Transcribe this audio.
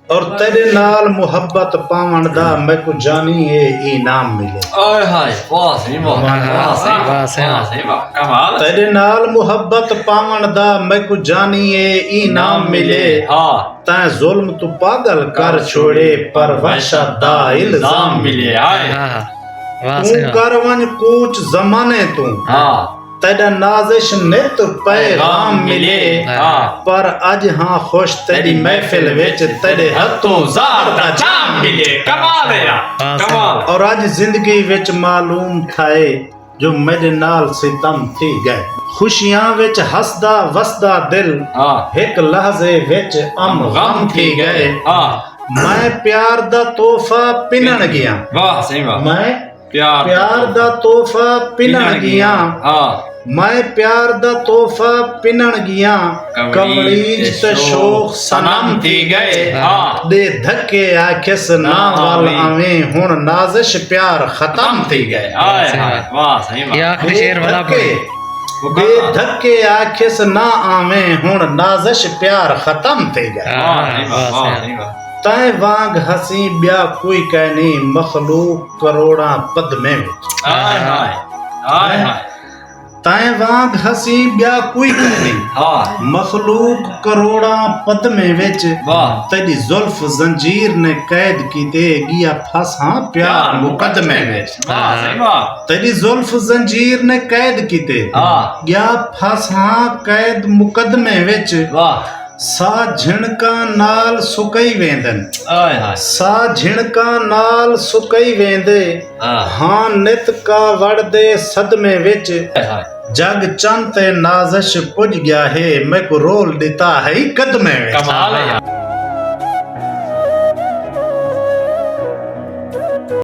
اور تیرے نال محبت پاون دا میں کو جانی اے انعام ملے آئے ہائے واہ صحیح واہ کمال تیرے نال محبت پاون دا میں کو جانی اے انعام ملے تائیں ظلم تو پاگل کر چھوڑے پر وحشت دا الزام ملے تو کر ون کوچ زمانے تو تیرا نازش نت پیغام ملے پر اج ہاں خوش تیری محفل وچ تیرے ہتھوں زہر دا جام ملے کمال ہے کمال اور اج زندگی وچ معلوم تھائے جو میرے نال ستم تھی گئے خوشیاں وچ ہسدا وسدا دل ایک لحظے وچ غم تھی گئے میں پیار دا تحفہ پنن گیا واہ صحیح واہ میں پیار دا تحفہ پنن گیا میں پیار دا تحفہ پنن گیا کملیج تے شوق سنم تھی گئے دے دھکے آکھس نا وال آویں ہن نازش پیار ختم تھی گئے واہ صحیح واہ یا آخری شعر والا پڑھے دے دھکے آکھس نا آویں ہن نازش پیار ختم تھی گئے تائیں وانگ ہسی بیا کوئی کہنی مخلوق کروڑاں پدمے وچ تائیں وانگ ہسی بیا کوئی کہنی مخلوق کروڑاں پدمے وچ تیری زلف زنجیر نے قید کیتے گیا پھساں پیار مقدمے وچ تیری زلف زنجیر نے قید کیتے گیا پھساں قید مقدمے وچ سا جھنکاں نال سکئی ویندن سا جھنکاں نال سکئی ویندے ہاں نت کا وڑ دے صدمے وچ جگ چند تے نازش پج گیا ہے میں کو رول دیتا ہے قدمے وچ